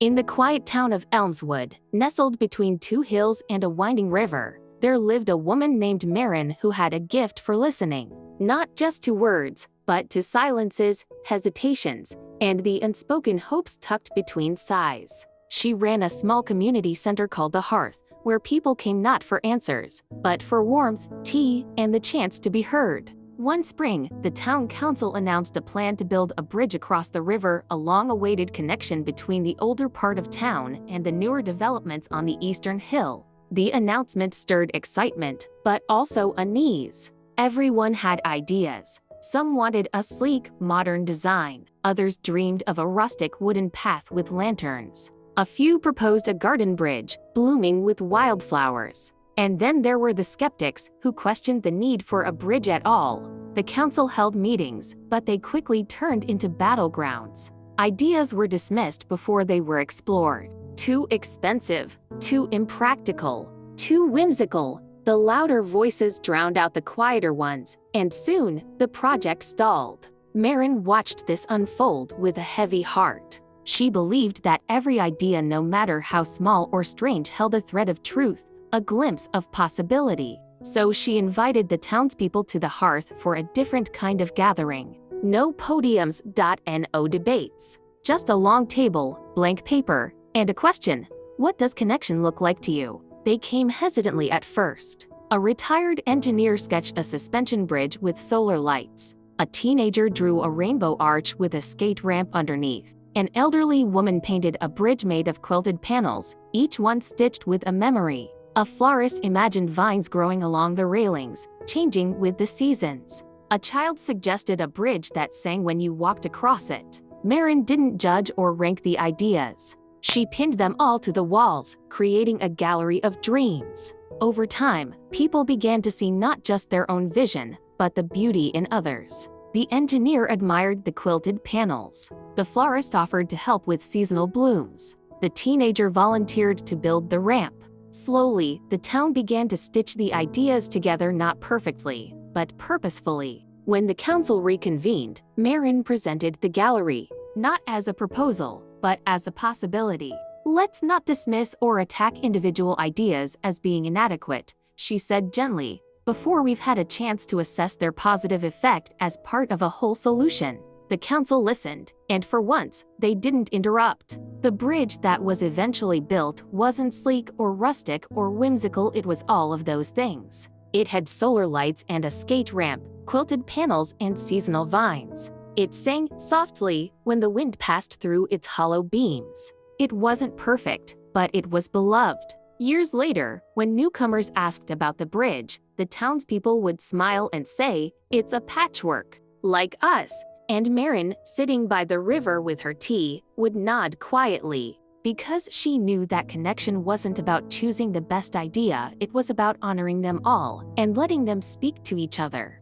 In the quiet town of Elmswood, nestled between two hills and a winding river, there lived a woman named Maren who had a gift for listening, not just to words, but to silences, hesitations, and the unspoken hopes tucked between sighs. She ran a small community center called the Hearth, where people came not for answers, but for warmth, tea, and the chance to be heard. One spring, the town council announced a plan to build a bridge across the river, a long-awaited connection between the older part of town and the newer developments on the eastern hill. The announcement stirred excitement, but also unease. Everyone had ideas. Some wanted a sleek, modern design. Others dreamed of a rustic wooden path with lanterns. A few proposed a garden bridge, blooming with wildflowers. And then there were the skeptics who questioned the need for a bridge at all. The council held meetings, but they quickly turned into battlegrounds. Ideas were dismissed before they were explored. Too expensive, too impractical, too whimsical. The louder voices drowned out the quieter ones, and soon, the project stalled. Maren watched this unfold with a heavy heart. She believed that every idea, no matter how small or strange, held a thread of truth, a glimpse of possibility. So she invited the townspeople to the Hearth for a different kind of gathering. No podiums, no debates. Just a long table, blank paper, and a question. What does connection look like to you? They came hesitantly at first. A retired engineer sketched a suspension bridge with solar lights. A teenager drew a rainbow arch with a skate ramp underneath. An elderly woman painted a bridge made of quilted panels, each one stitched with a memory. A florist imagined vines growing along the railings, changing with the seasons. A child suggested a bridge that sang when you walked across it. Maren didn't judge or rank the ideas. She pinned them all to the walls, creating a gallery of dreams. Over time, people began to see not just their own vision, but the beauty in others. The engineer admired the quilted panels. The florist offered to help with seasonal blooms. The teenager volunteered to build the ramp. Slowly, the town began to stitch the ideas together, not perfectly, but purposefully. When the council reconvened, Maren presented the gallery, not as a proposal, but as a possibility. "Let's not dismiss or attack individual ideas as being inadequate," she said gently, "before we've had a chance to assess their positive effect as part of a whole solution." The council listened, and for once, they didn't interrupt. The bridge that was eventually built wasn't sleek or rustic or whimsical, it was all of those things. It had solar lights and a skate ramp, quilted panels and seasonal vines. It sang softly when the wind passed through its hollow beams. It wasn't perfect, but it was beloved. Years later, when newcomers asked about the bridge, the townspeople would smile and say, "It's a patchwork, like us." And Maren, sitting by the river with her tea, would nod quietly, because she knew that connection wasn't about choosing the best idea, it was about honoring them all and letting them speak to each other.